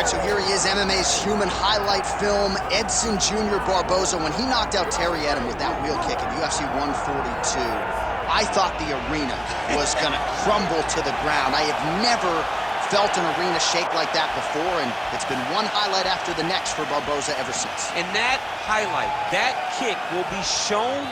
right, so here he is, MMA's human highlight film, Edson Jr. Barboza. When he knocked out Terry Edom with that wheel kick at UFC 142, I thought the arena was gonna crumble to the ground. I have never felt an arena shake like that before, and it's been one highlight after the next for Barboza ever since. And that highlight, that kick will be shown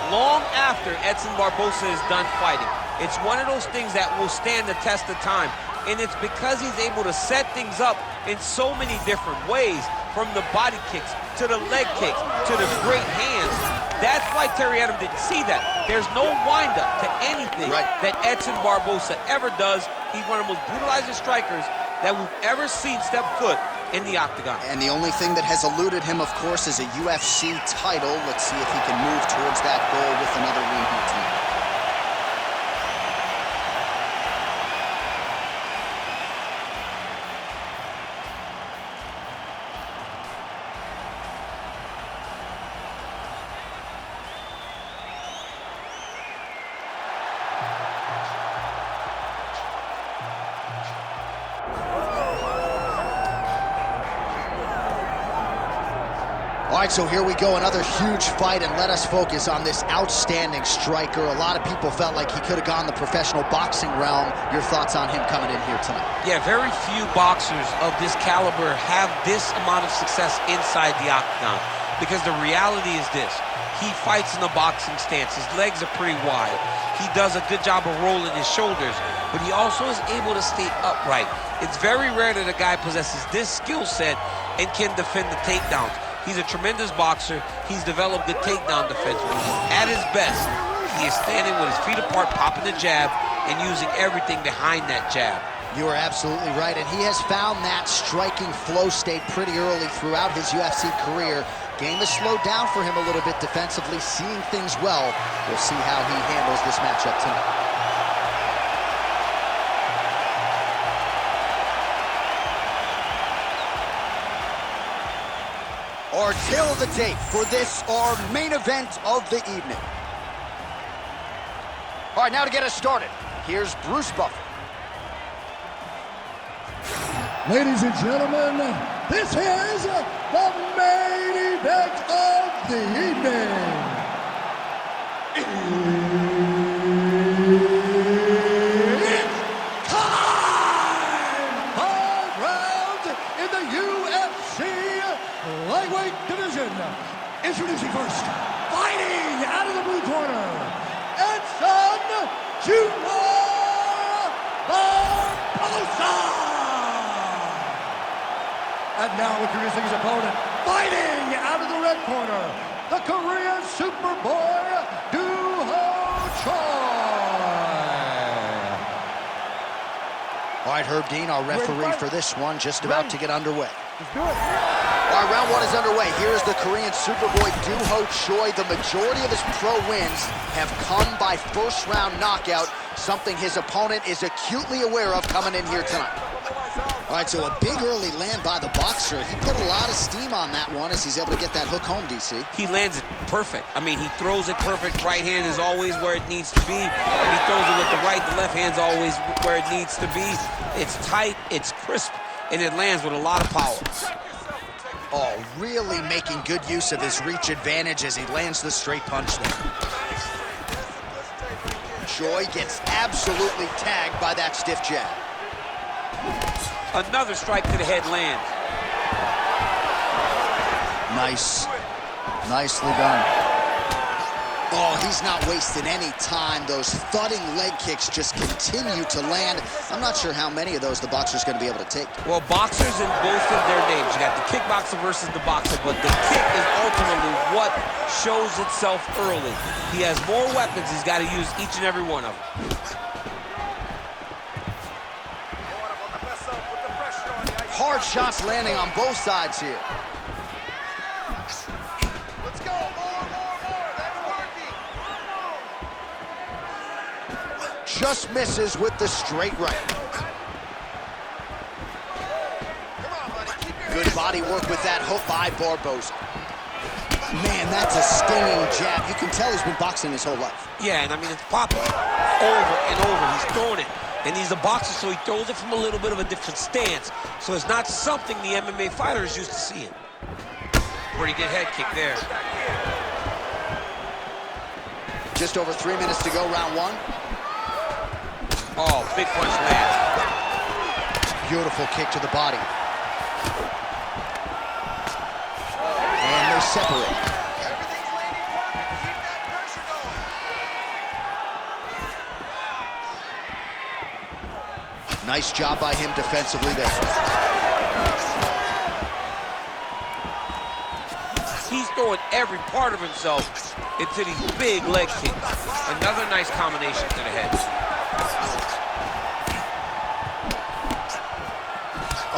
long after Edson Barboza is done fighting. It's one of those things that will stand the test of time. And it's because he's able to set things up in so many different ways, from the body kicks to the leg kicks to the great hands. That's why Terry Edom didn't see that. There's no windup to anything that Edson Barboza ever does. He's one of the most brutalizing strikers that we've ever seen step foot in the octagon. And the only thing that has eluded him, of course, is a UFC title. Let's see if he can move towards that goal with another win here tonight. All right, so here we go, another huge fight, and let us focus on this outstanding striker. A lot of people felt like he could have gone the professional boxing realm. Your thoughts on him coming in here tonight? Yeah, very few boxers of this caliber have this amount of success inside the octagon, because the reality is this. He fights in a boxing stance. His legs are pretty wide. He does a good job of rolling his shoulders, but he also is able to stay upright. It's very rare that a guy possesses this skill set and can defend the takedowns. He's a tremendous boxer. He's developed good takedown defense. When he's at his best, he is standing with his feet apart, popping the jab, and using everything behind that jab. You are absolutely right, and he has found that striking flow state pretty early throughout his UFC career. Game has slowed down for him a little bit defensively, seeing things well. We'll see how he handles this matchup tonight. Our tale of the tape for this, our main event of the evening. All right, now to get us started, here's Bruce Buffer. Ladies and gentlemen, this is the main event of the evening. It's time! 5 rounds in the UFC lightweight division. Introducing first, fighting out of the blue corner, Edson Jr. Barboza. And now introducing his opponent, fighting out of the red corner, the Korean Superboy, Doo Ho Choi. All right, Herb Dean, our referee for this one, just about to get underway. Let's do it. All right, round one is underway. Here is the Korean Superboy, Doo Ho Choi. The majority of his pro wins have come by first-round knockout, something his opponent is acutely aware of coming in here tonight. All right, so a big early land by the boxer. He put a lot of steam on that one as he's able to get that hook home, DC. He lands it perfect. I mean, he throws it perfect. Right hand is always where it needs to be. And he throws it with the right. The left hand's always where it needs to be. It's tight, it's crisp, and it lands with a lot of power. Oh, really making good use of his reach advantage as he lands the straight punch there. Choi gets absolutely tagged by that stiff jab. Another strike to the head lands. Nice. Nicely done. Oh, he's not wasting any time. Those thudding leg kicks just continue to land. I'm not sure how many of those the boxer's going to be able to take. Well, boxers in both of their names. You got the kickboxer versus the boxer, but the kick is ultimately what shows itself early. He has more weapons. He's got to use each and every one of them. Hard shots landing on both sides here. Let's go, more, that's working. Just misses with the straight right. Come on, buddy, keep your Good body work with that hook by Barboza. Man, that's a stinging jab. You can tell he's been boxing his whole life. Yeah, and I mean, it's popping over and over. He's throwing it And he's a boxer, so he throws it from a little bit of a different stance. So it's not something the MMA fighter is used to seeing. Pretty good head kick there. Just over 3 minutes to go, round one. Oh, big punch lands. Beautiful kick to the body. And they separate. Everything's landing perfect. Keep that pressure going. Nice job by him defensively there. He's throwing every part of himself into these big leg kicks. Another nice combination to the head.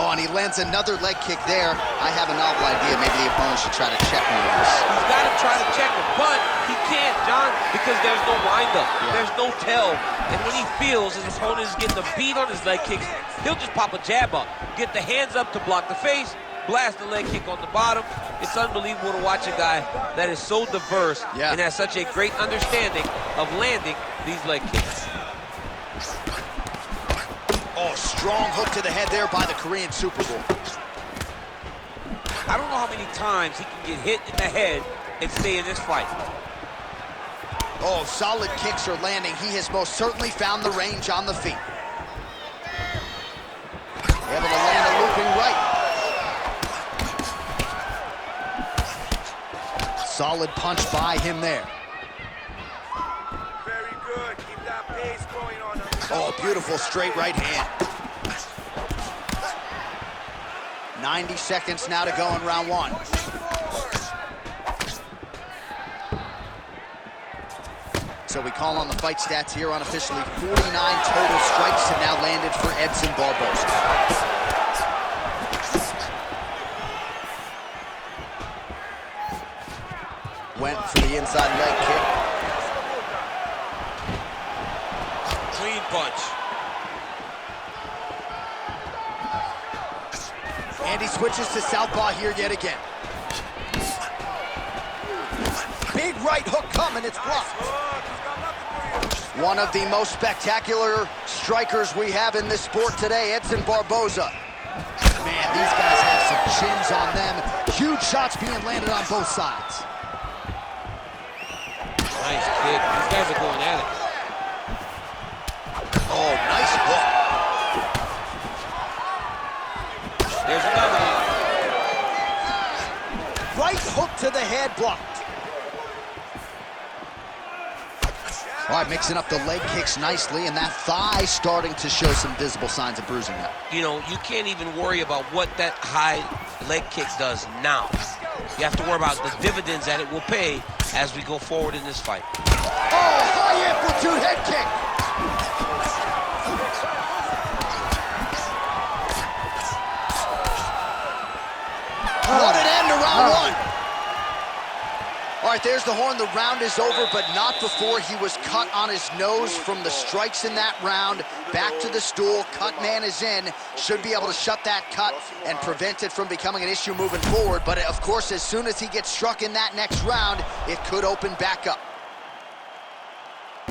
Oh, and he lands another leg kick there. I have a novel idea. Maybe the opponent should try to check me with this. He's got to try to check him, but he can't, John, because there's no windup. There's no tell. And when he feels his opponent is getting a beat on his leg kicks, he'll just pop a jab up, get the hands up to block the face, blast the leg kick on the bottom. It's unbelievable to watch a guy that is so diverse and has such a great understanding of landing these leg kicks. Oh, strong hook to the head there by the Korean Super Boy. I don't know how many times he can get hit in the head and stay in this fight. Oh, solid kicks are landing. He has most certainly found the range on the feet. Able to land a looping right. Solid punch by him there. Very good. Keep that pace going on. Oh, beautiful straight right hand. 90 seconds now to go in round one. So we call on the fight stats here. Unofficially, 49 total strikes have now landed for Edson Barboza. Went for the inside leg kick. Clean punch. And he switches to southpaw here yet again. Big right hook coming, it's blocked. One of the most spectacular strikers we have in this sport today, Edson Barboza. Man, these guys have some chins on them. Huge shots being landed on both sides. Nice kick. These guys are going at it. Oh, nice hook. There's another one. Right hook to the head, blocked. All right, mixing up the leg kicks nicely, and that thigh starting to show some visible signs of bruising now. You know, you can't even worry about what that high leg kick does now. You have to worry about the dividends that it will pay as we go forward in this fight. Oh, high amplitude head kick. What an end to round one. All right, there's the horn. The round is over, but not before he was cut on his nose from the strikes in that round. Back to the stool. Cut man is in. Should be able to shut that cut and prevent it from becoming an issue moving forward. But, of course, as soon as he gets struck in that next round, it could open back up.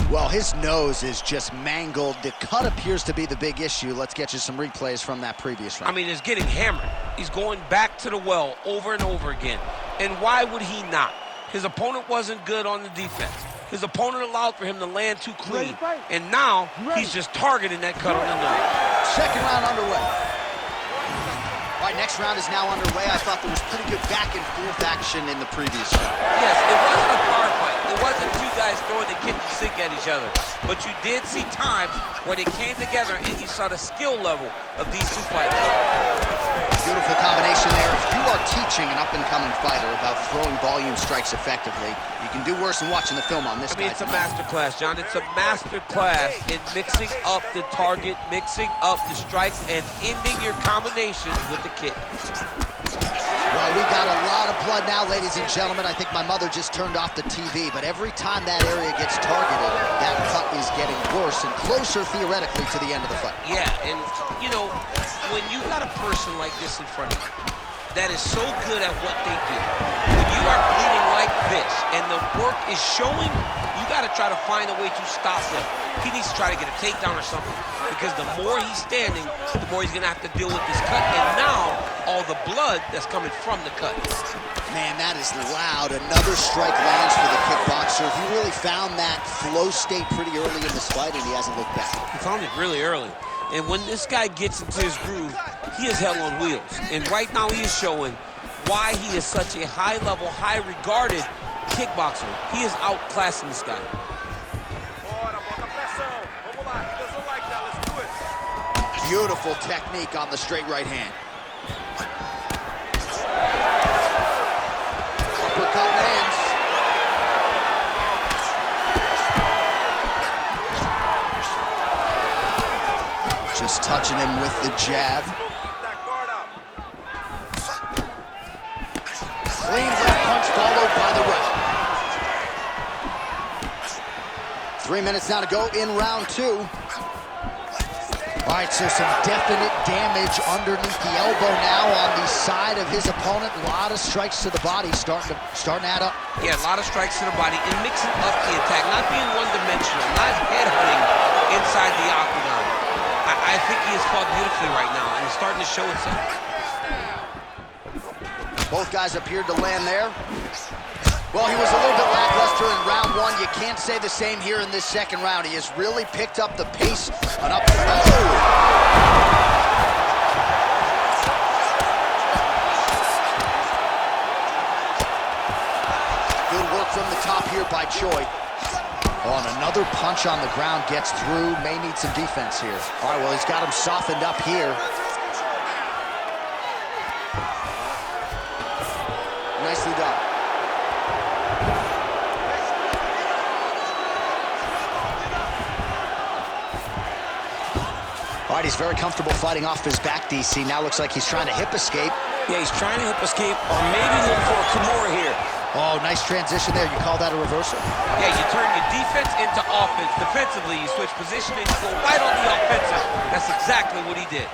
Well, his nose is just mangled. The cut appears to be the big issue. Let's get you some replays from that previous round. I mean, it's getting hammered. He's going back to the well over and over again. And why would he not? His opponent wasn't good on the defense. His opponent allowed for him to land too clean. And now he's just targeting that cut on the nose. Second round underway. All right, next round is now underway. I thought there was pretty good back and forth action in the previous round. Yes, it wasn't a bar fight. It wasn't two guys throwing the kitchen sink at each other. But you did see times when it came together and you saw the skill level of these two fighters. Beautiful combination there. If you are teaching an up-and-coming fighter about throwing volume strikes effectively, you can do worse than watching the film on this guy. I mean, it's a master class, John. It's a master class in mixing up the target, mixing up the strikes, and ending your combinations with the kick. Well, we got a lot of blood now, ladies and gentlemen. I think my mother just turned off the TV, but every time that area gets targeted, that cut is getting worse and closer, theoretically, to the end of the fight. Yeah, and, you know, when you got a person like this in front of you, that is so good at what they do. When you are bleeding like this and the work is showing, you got to try to find a way to stop him. He needs to try to get a takedown or something, because the more he's standing, the more he's going to have to deal with this cut, and now all the blood that's coming from the cut. Man, that is loud. Another strike lands for the kickboxer. He really found that flow state pretty early in this fight, and he hasn't looked back. He found it really early. And when this guy gets into his groove, he is hell on wheels. And right now he is showing why he is such a high-level, high-regarded kickboxer. He is outclassing this guy. Bora, bota pressão. Vamos lá, he doesn't like that. Let's do it. Beautiful technique on the straight right hand. Uppercut lands. Just touching him with the jab. Keep that guard up. Clean left punch followed by the right. 3 minutes now to go in round 2. All right, so some definite damage underneath the elbow now on the side of his opponent. A lot of strikes to the body starting to add up. Yeah, a lot of strikes to the body and mixing up the attack, not being one-dimensional, not headhunting inside the octagon. I think he has fought beautifully right now, and it's starting to show itself. Both guys appeared to land there. Well, he was a little bit lackluster in round 1. You can't say the same here in this second round. He has really picked up the pace and up. Good work from the top here by Choi. Oh, and another punch on the ground gets through. May need some defense here. All right, well, he's got him softened up here. Nicely done. All right, he's very comfortable fighting off his back, DC. Now looks like he's trying to hip escape. Yeah, he's trying to hip escape, or maybe looking for a Kimura here. Oh, nice transition there. You call that a reversal? Yeah, you turn your defense into offense. Defensively, you switch positioning, you go right on the offensive. That's exactly what he did.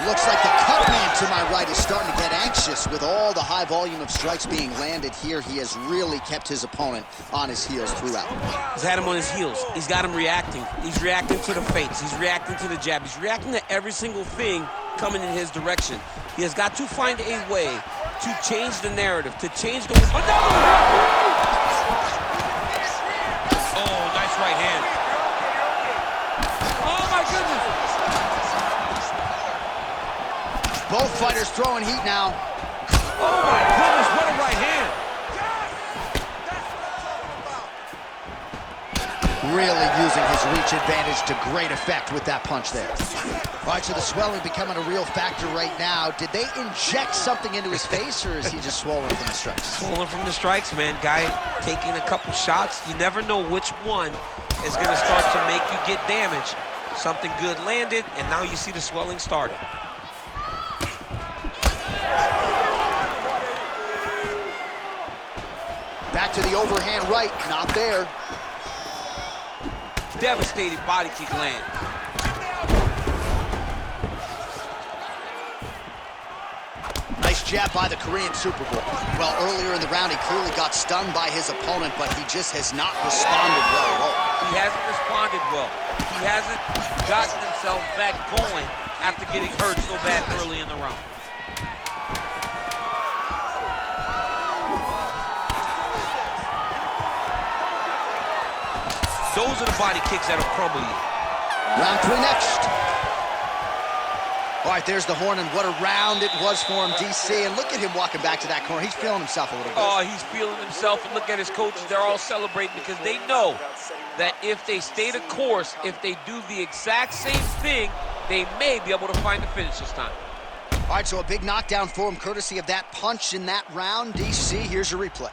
Looks like the cut man to my right is starting to get anxious with all the high volume of strikes being landed here. He has really kept his opponent on his heels throughout. He's had him on his heels. He's got him reacting. He's reacting to the feints. He's reacting to the jab. He's reacting to every single thing coming in his direction. He has got to find a way to change the narrative, to change the... Oh, no! Oh, nice right hand. Oh, my goodness! Both fighters throwing heat now. Oh, my goodness, what a right hand! Really using his reach advantage to great effect with that punch there. All right, so the swelling becoming a real factor right now. Did they inject something into his face, or is he just swollen from the strikes? Swollen from the strikes, man. Guy taking a couple shots. You never know which one is going to start to make you get damage. Something good landed, and now you see the swelling starting. Back to the overhand right, not there. Devastating body kick land. Nice jab by the Korean Superboy. Well, earlier in the round, he clearly got stunned by his opponent, but he just has not responded well at all. He hasn't responded well. He hasn't gotten himself back going after getting hurt so bad early in the round. Those are the body kicks that'll crumble you. Round 3 next. All right, there's the horn, and what a round it was for him, DC. And look at him walking back to that corner. He's feeling himself a little bit. Oh, he's feeling himself, and look at his coaches. They're all celebrating because they know that if they stay the course, if they do the exact same thing, they may be able to find the finish this time. All right, so a big knockdown for him, courtesy of that punch in that round. DC, here's your replay.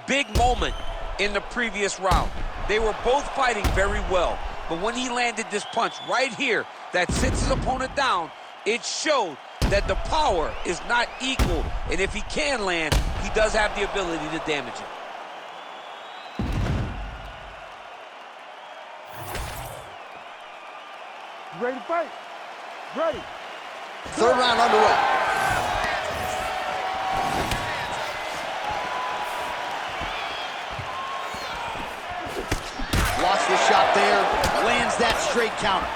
Big moment in the previous round. They were both fighting very well, but when he landed this punch right here that sits his opponent down, it showed that the power is not equal, and if he can land, he does have the ability to damage it. Ready to fight? Ready. Third round underway. Blocks the shot there, lands that straight counter.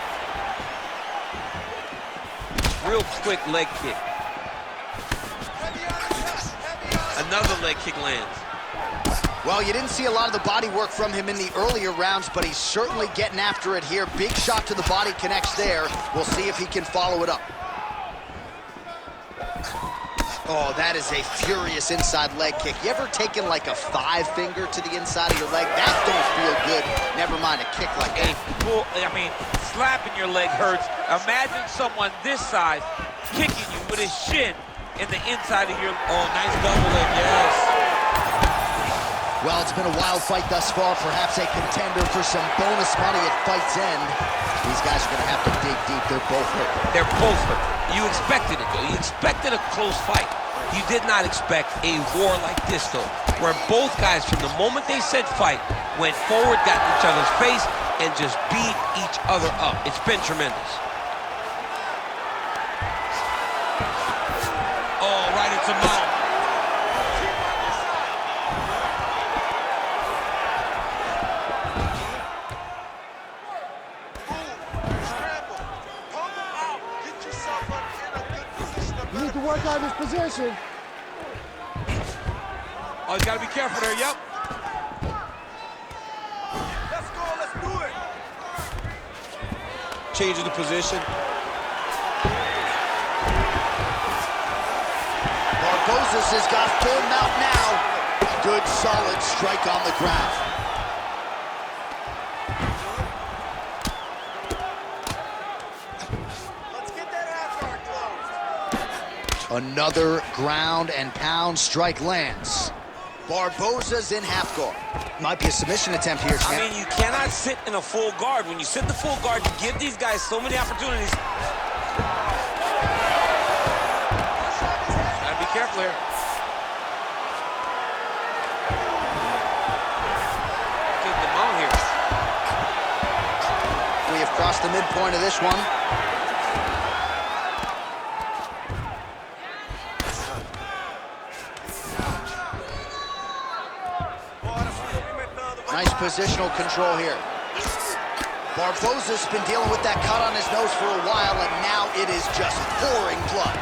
Real quick leg kick. Another leg kick lands. Well, you didn't see a lot of the body work from him in the earlier rounds, but he's certainly getting after it here. Big shot to the body connects there. We'll see if he can follow it up. Oh, that is a furious inside leg kick. You ever taken like a 5-finger to the inside of your leg? That don't feel good. Never mind a kick like that. Slapping your leg hurts. Imagine someone this size kicking you with his shin in the inside of your... Oh, nice double leg, yes. Well, it's been a wild fight thus far. Perhaps a contender for some bonus money at fight's end. These guys are going to have to dig deep. They're both hurt. They're both hurt. You expected it, though. You expected a close fight. You did not expect a war like this, though, where both guys, from the moment they said fight, went forward, got in each other's face, and just beat each other up. It's been tremendous. Oh, right into mount. You need to work on his position. Oh, he's got to be careful there, yep. Let's go, let's do it. Changing the position. Barboza has got full mount now. Good, solid strike on the ground. Let's get that half guard closed. Another ground and pound strike lands. Barboza's in half guard. Might be a submission attempt here, champ. I mean, you cannot sit in a full guard. When you sit in the full guard, you give these guys so many opportunities. Gotta be careful here. Getting the mount here. We have crossed the midpoint of this one. Nice positional control here. Barboza's been dealing with that cut on his nose for a while, and now it is just pouring blood.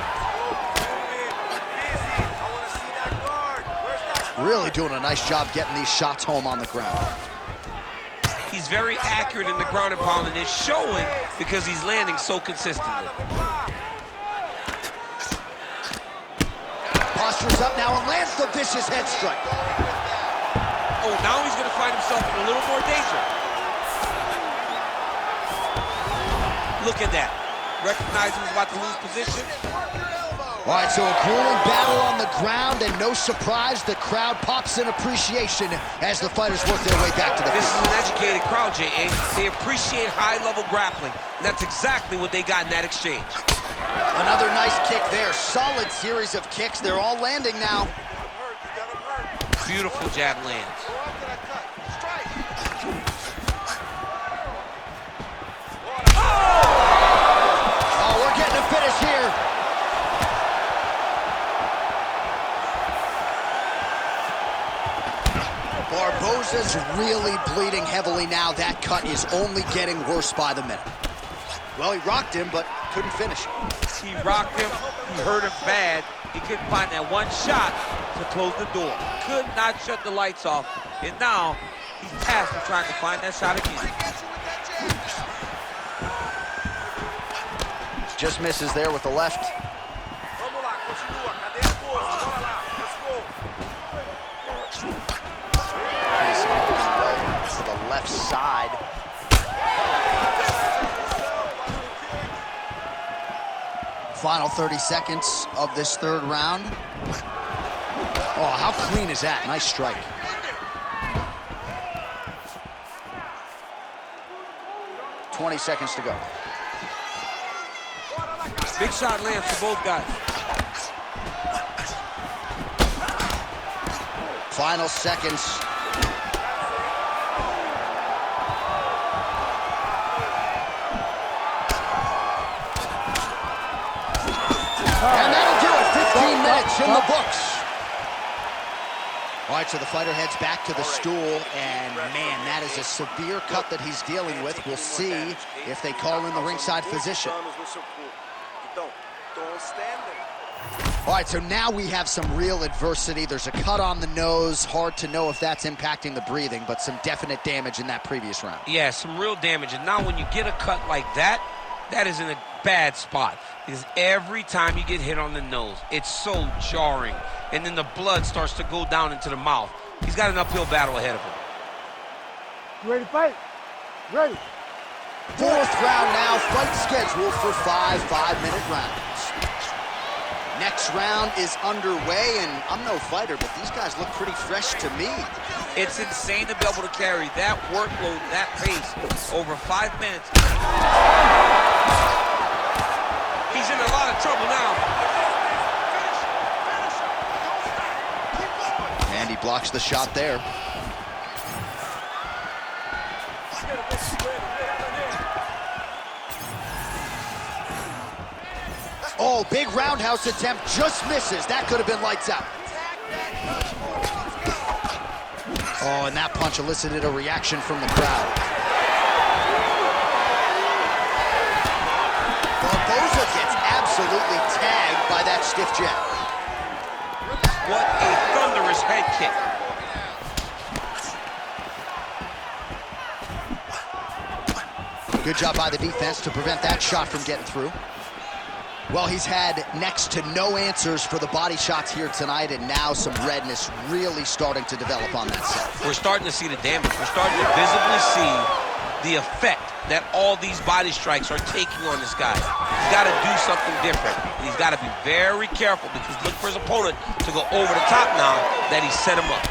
Really doing a nice job getting these shots home on the ground. He's very accurate in the ground and pound, and it's showing because he's landing so consistently. Postures up now and lands the vicious head strike. Oh, now he's going to find himself in a little more danger. Look at that. Recognizing he's about to lose position. All right, so a grueling battle on the ground, and no surprise, the crowd pops in appreciation as the fighters work their way back to the This is field. an educated crowd, J.A. They appreciate high-level grappling, and that's exactly what they got in that exchange. Another nice kick there. Solid series of kicks. They're all landing now. Beautiful jab lands. Oh, we're getting a finish here. Barboza's really bleeding heavily now. That cut is only getting worse by the minute. Well, he rocked him, but couldn't finish him. He rocked him. He hurt him bad. He couldn't find that one shot to close the door. Could not shut the lights off. And now he's tasked with trying to find that shot again. Just misses there with the left. Vamos lá, continua. Cadê a força? Bora lá. Let's go. To the left side. Final 30 seconds of this third round. Oh, how clean is that? Nice strike. $20 seconds to go. Big shot lands for both guys. Final seconds. match in the books. All right, so the fighter heads back to the stool, and man, that is a severe cut that he's dealing with. We'll see if they call in the ringside physician. All right, so now we have some real adversity. There's a cut on the nose. Hard to know if that's impacting the breathing, but some definite damage in that previous round. Yeah, some real damage. And now when you get a cut like that, that is in a bad spot. Because every time you get hit on the nose, it's so jarring. And then the blood starts to go down into the mouth. He's got an uphill battle ahead of him. You ready to fight? Ready. Fourth round now, fight scheduled for 5 5-minute rounds. Next round is underway, and I'm no fighter, but these guys look pretty fresh to me. It's insane to be able to carry that workload, that pace, over 5 minutes. He's in a lot of trouble now. And he blocks the shot there. Oh, big roundhouse attempt, just misses. That could have been lights out. Oh, and that punch elicited a reaction from the crowd. Barboza gets absolutely tagged by that stiff jab. What a thunderous head kick. Good job by the defense to prevent that shot from getting through. Well, he's had next to no answers for the body shots here tonight, and now some redness really starting to develop on that side. We're starting to see the damage. We're starting to visibly see the effect that all these body strikes are taking on this guy. He's got to do something different. He's got to be very careful, because look for his opponent to go over the top now that he set him up.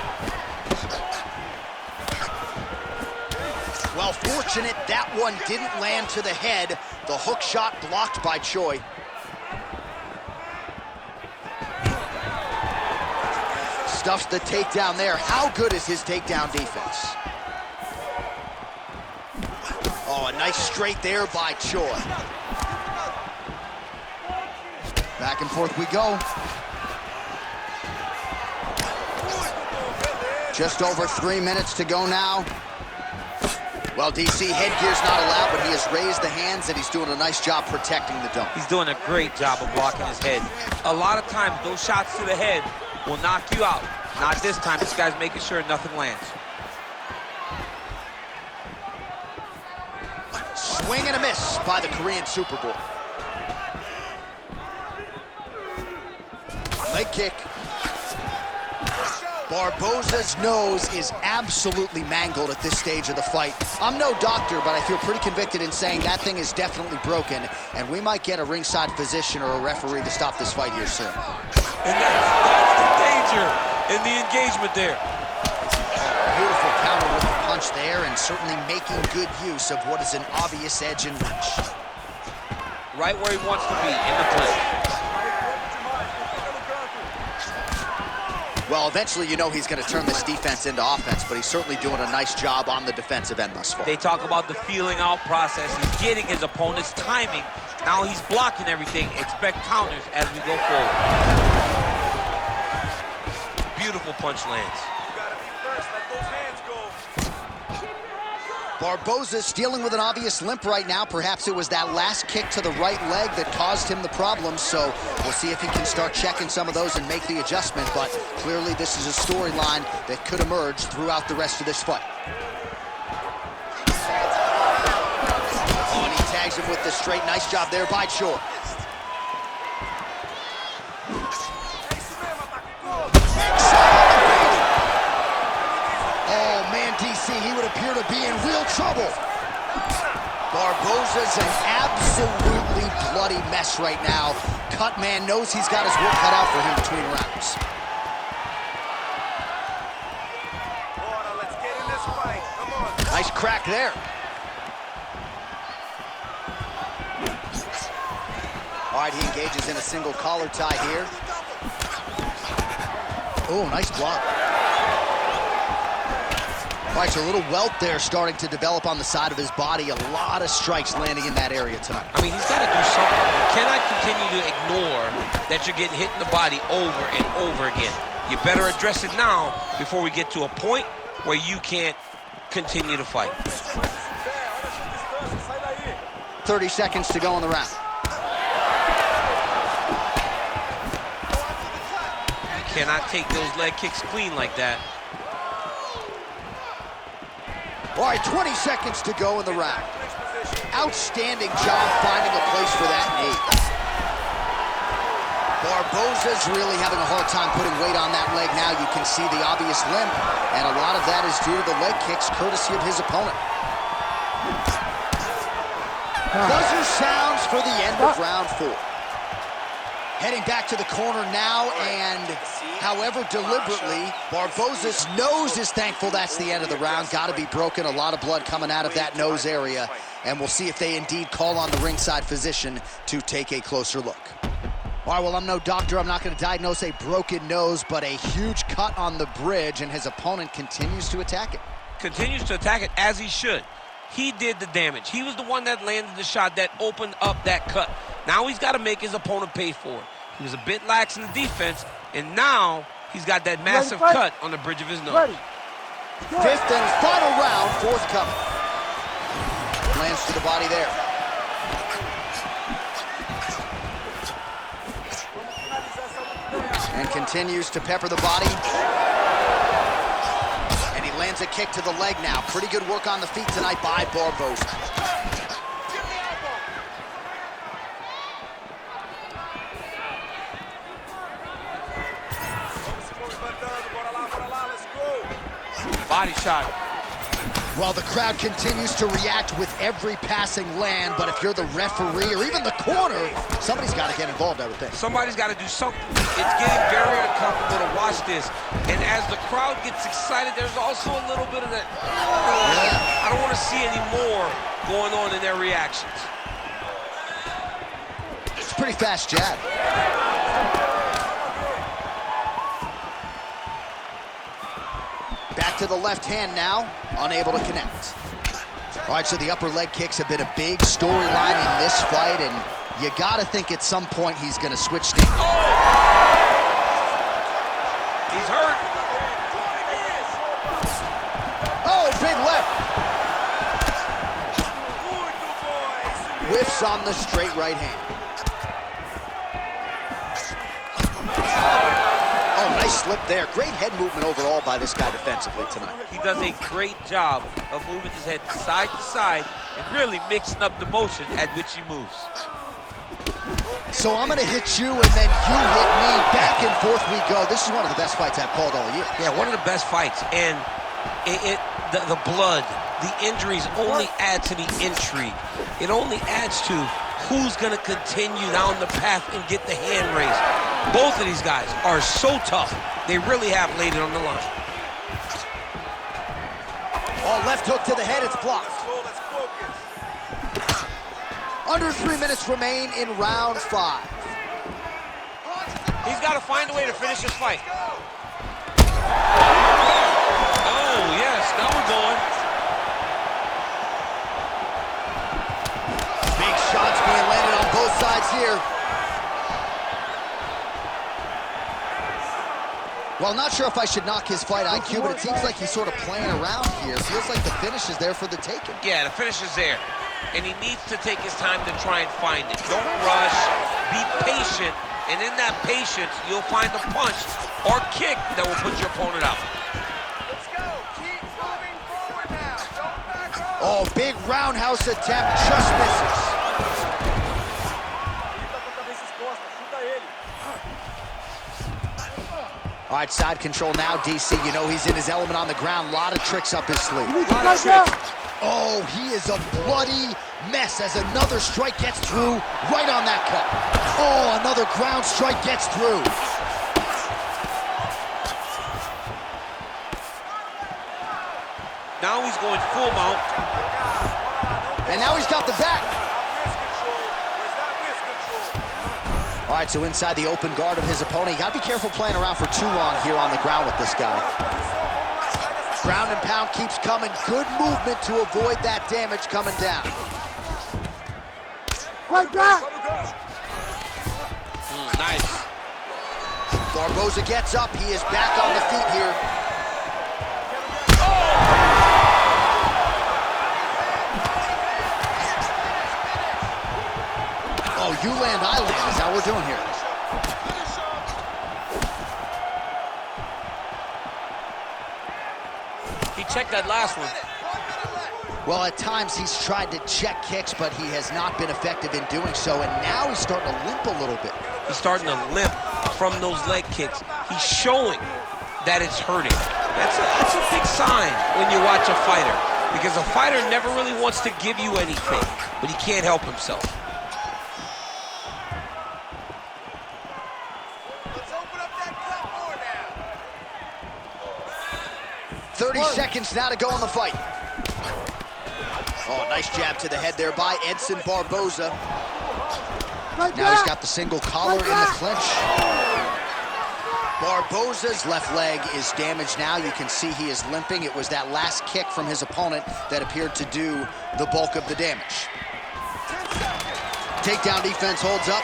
Well, fortunate that one didn't land to the head. The hook shot blocked by Choi. Stuffs the takedown there. How good is his takedown defense? Oh, a nice straight there by Choi. Back and forth we go. Just over 3 minutes to go now. Well, DC, headgear's not allowed, but he has raised the hands, and he's doing a nice job protecting the dome. He's doing a great job of blocking his head. A lot of times, those shots to the head will knock you out. Not this time. This guy's making sure nothing lands. Swing and a miss by the Korean Superboy. Leg kick. Barboza's nose is absolutely mangled at this stage of the fight. I'm no doctor, but I feel pretty convicted in saying that thing is definitely broken, and we might get a ringside physician or a referee to stop this fight here soon. And that's the danger in the engagement there. Beautiful counter with the punch there, and certainly making good use of what is an obvious edge and reach. Right where he wants to be, in the clinch. Well, eventually you know he's going to turn this defense into offense, but he's certainly doing a nice job on the defensive end thus far. They talk about the feeling out process. He's getting his opponent's timing. Now he's blocking everything. Expect counters as we go forward. Beautiful punch lands. You gotta be first, let those hands go. Barboza's dealing with an obvious limp right now. Perhaps it was that last kick to the right leg that caused him the problem, so we'll see if he can start checking some of those and make the adjustment, but clearly this is a storyline that could emerge throughout the rest of this fight. Oh, and he tags him with the straight. Nice job there by Choi. He would appear to be in real trouble. Barboza's an absolutely bloody mess right now. Cut man knows he's got his work cut out for him between rounds. Order, let's get in this fight. Come on. Nice crack there. All right, he engages in a single collar tie here. Oh, nice block. All right, so a little welt there starting to develop on the side of his body. A lot of strikes landing in that area tonight. I mean, he's got to do something. You cannot continue to ignore that you're getting hit in the body over and over again. You better address it now before we get to a point where you can't continue to fight. 30 seconds to go in the round. You cannot take those leg kicks clean like that. All right, 20 seconds to go in the round. Outstanding job finding a place for that knee. Barboza's really having a hard time putting weight on that leg now. You can see the obvious limp, and a lot of that is due to the leg kicks courtesy of his opponent. Buzzer sounds for the end of round 4. Heading back to the corner now, and however deliberately, Barboza's nose is thankful that's the end of the round. Got to be broken. A lot of blood coming out of that nose area, and we'll see if they indeed call on the ringside physician to take a closer look. All right, well, I'm no doctor. I'm not going to diagnose a broken nose, but a huge cut on the bridge, and his opponent continues to attack it. Continues to attack it as he should. He did the damage. He was the one that landed the shot that opened up that cut. Now he's got to make his opponent pay for it. He was a bit lax in the defense, and now he's got that massive cut on the bridge of his nose. Fifth and final round, forthcoming. Lands to the body there. And continues to pepper the body. And he lands a kick to the leg now. Pretty good work on the feet tonight by Barboza. Body shot. Well, the crowd continues to react with every passing land, but if you're the referee or even the corner, somebody's got to get involved, I would think. Somebody's got to do something. It's getting very uncomfortable to watch this. And as the crowd gets excited, there's also a little bit of that, I don't want to see any more going on in their reactions. It's a pretty fast jab. Back to the left hand now, unable to connect. All right, so the upper leg kicks have been a big storyline in this fight, and you got to think at some point he's going to switch stance. He's hurt. Oh, big left. Whiffs on the straight right hand. Nice slip there. Great head movement overall by this guy defensively tonight. He does a great job of moving his head side to side and really mixing up the motion at which he moves. So I'm going to hit you, and then you hit me. Back and forth we go. This is one of the best fights I've called all year. Yeah, one of the best fights. And the blood, the injuries only add to the intrigue. It only adds to who's going to continue down the path and get the hand raised. Both of these guys are so tough. They really have laid it on the line. Oh, left hook to the head, it's blocked. Under 3 minutes remain in round 5. He's got to find a way to finish this fight. Oh, yes, now we're going. Big shots being landed on both sides here. Well, I'm not sure if I should knock his fight IQ, but it seems like he's sort of playing around here. Feels like the finish is there for the taking. Yeah, the finish is there. And he needs to take his time to try and find it. Don't rush, be patient, and in that patience, you'll find a punch or kick that will put your opponent out. Let's go. Keep moving forward now. Don't back up. Oh, big roundhouse attempt, just misses. All right, side control now, DC. You know he's in his element on the ground. A lot of tricks up his sleeve. Oh, he is a bloody mess as another strike gets through right on that cut. Oh, another ground strike gets through. Now he's going full mount. And now he's got the back. All right, so inside the open guard of his opponent. You got to be careful playing around for too long here on the ground with this guy. Ground and pound keeps coming. Good movement to avoid that damage coming down. Right back. Nice. Barboza gets up. He is back on the feet here. Oh, you land, I land is how we're doing here. He checked that last one. Well, at times he's tried to check kicks, but he has not been effective in doing so, and now he's starting to limp a little bit. He's starting to limp from those leg kicks. He's showing that it's hurting. That's a big sign when you watch a fighter, because a fighter never really wants to give you anything, but he can't help himself. Let's open up that cup more now. 30 seconds now to go in the fight. Oh, nice jab to the head there by Edson Barboza. Right Now he's back. got the single collar in the clinch. Barboza's left leg is damaged now. You can see he is limping. It was that last kick from his opponent that appeared to do the bulk of the damage. Takedown defense holds up.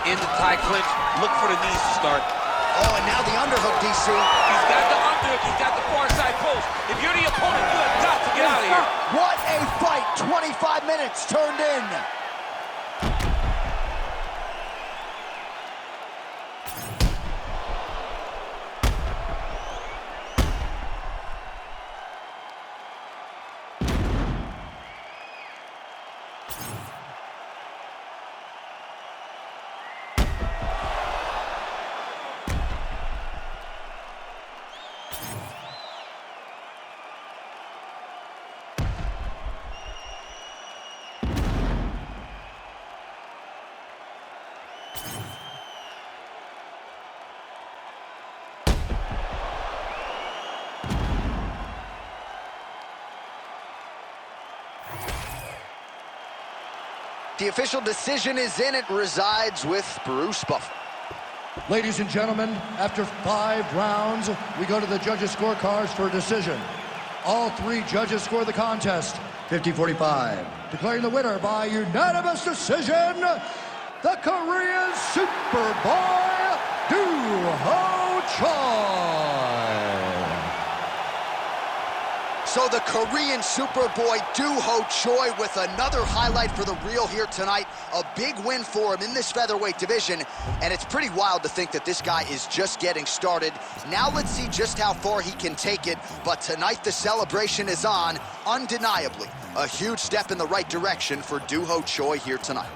In the tie clinch, look for the knees to start. Oh, and now the underhook, DC. He's got the underhook, he's got the far side post. If you're the opponent, you have got to get out of here. What a fight. 25 minutes turned in. The official decision is in. It resides with Bruce Buffer. Ladies and gentlemen, after 5 rounds, we go to the judges' scorecards for a decision. All 3 judges score the contest 50-45. Declaring the winner by unanimous decision, the Korean Superboy, Doo Ho Choi. So the Korean Superboy Doo Ho Choi with another highlight for the reel here tonight. A big win for him in this featherweight division, and it's pretty wild to think that this guy is just getting started. Now let's see just how far he can take it, but tonight the celebration is on, undeniably. A huge step in the right direction for Doo Ho Choi here tonight.